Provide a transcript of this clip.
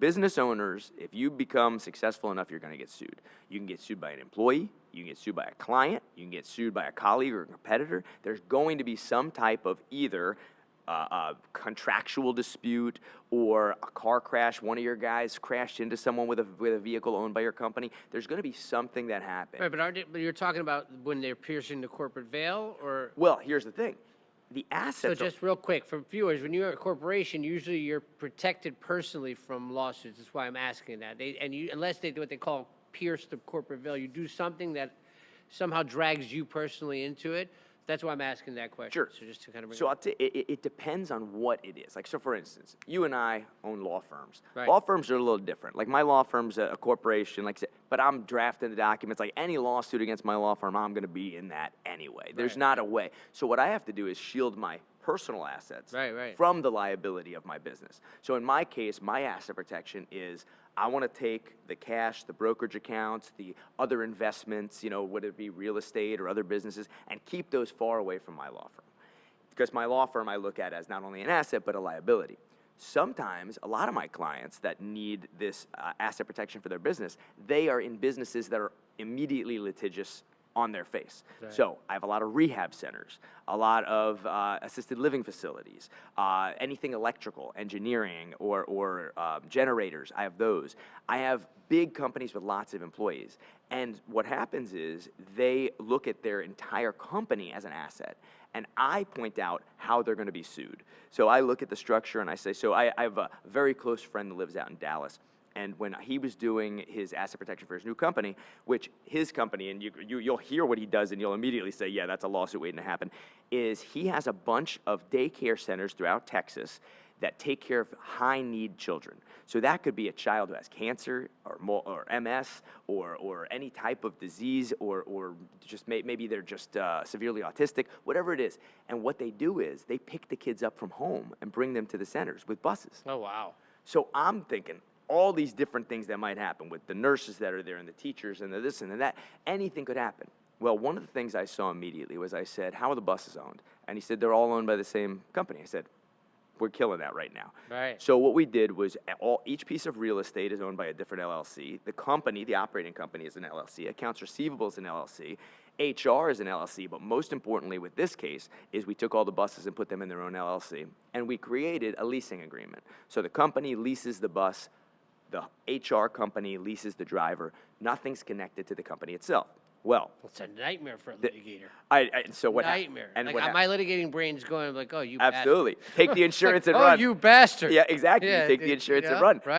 business owners, if you become successful enough, you're going to get sued. You can get sued by an employee. You can get sued by a client. You can get sued by a colleague or a competitor. There's going to be some type of either a contractual dispute or a car crash. One of your guys crashed into someone with a vehicle owned by your company. There's going to be something that happened. Right, but you're talking about when they're piercing the corporate veil, or? Well, here's the thing. The assets. So just real quick, for viewers, when you're a corporation, usually you're protected personally from lawsuits. That's why I'm asking that. Unless they do what they call pierce the corporate veil, you do something that somehow drags you personally into it. That's why I'm asking that question. Sure. So just to kind of bring So it depends on what it is. Like, so for instance, you and I own law firms. Right. Law firms are a little different. Like, my law firm's a corporation, like I said, but I'm drafting the documents. Like, any lawsuit against my law firm, I'm going to be in that anyway. There's not a way. So what I have to do is shield my personal assets from the liability of my business. So in my case, my asset protection is I want to take the cash, the brokerage accounts, the other investments, whether it be real estate or other businesses, and keep those far away from my law firm. Because my law firm I look at as not only an asset, but a liability. Sometimes, a lot of my clients that need this asset protection for their business, they are in businesses that are immediately litigious on their face. Right. So I have a lot of rehab centers, a lot of assisted living facilities, anything electrical, engineering, or generators. I have those. I have big companies with lots of employees. And what happens is they look at their entire company as an asset. And I point out how they're going to be sued. So I look at the structure and I say, so I have a very close friend that lives out in Dallas. And when he was doing his asset protection for his new company, which his company, and you'll hear what he does and you'll immediately say, yeah, that's a lawsuit waiting to happen, is he has a bunch of daycare centers throughout Texas that take care of high-need children. So that could be a child who has cancer or MS or any type of disease or just maybe they're just severely autistic, whatever it is. And what they do is they pick the kids up from home and bring them to the centers with buses. Oh, wow. So I'm thinking, all these different things that might happen with the nurses that are there and the teachers and the this and the that, anything could happen. Well, one of the things I saw immediately was I said, how are the buses owned? And he said, they're all owned by the same company. I said, we're killing that right now. Right. So what we did was each piece of real estate is owned by a different LLC. The company, the operating company, is an LLC. Accounts receivable is an LLC. HR is an LLC, but most importantly with this case is we took all the buses and put them in their own LLC, and we created a leasing agreement. So the company leases the bus, the HR company leases the driver. Nothing's connected to the company itself. Well, it's a nightmare for a litigator. So what nightmare. And like, what my litigating brain's going like, oh, you absolutely. bastard. Take the insurance and oh, run. you bastard. Yeah, exactly. You take the insurance and run. Right.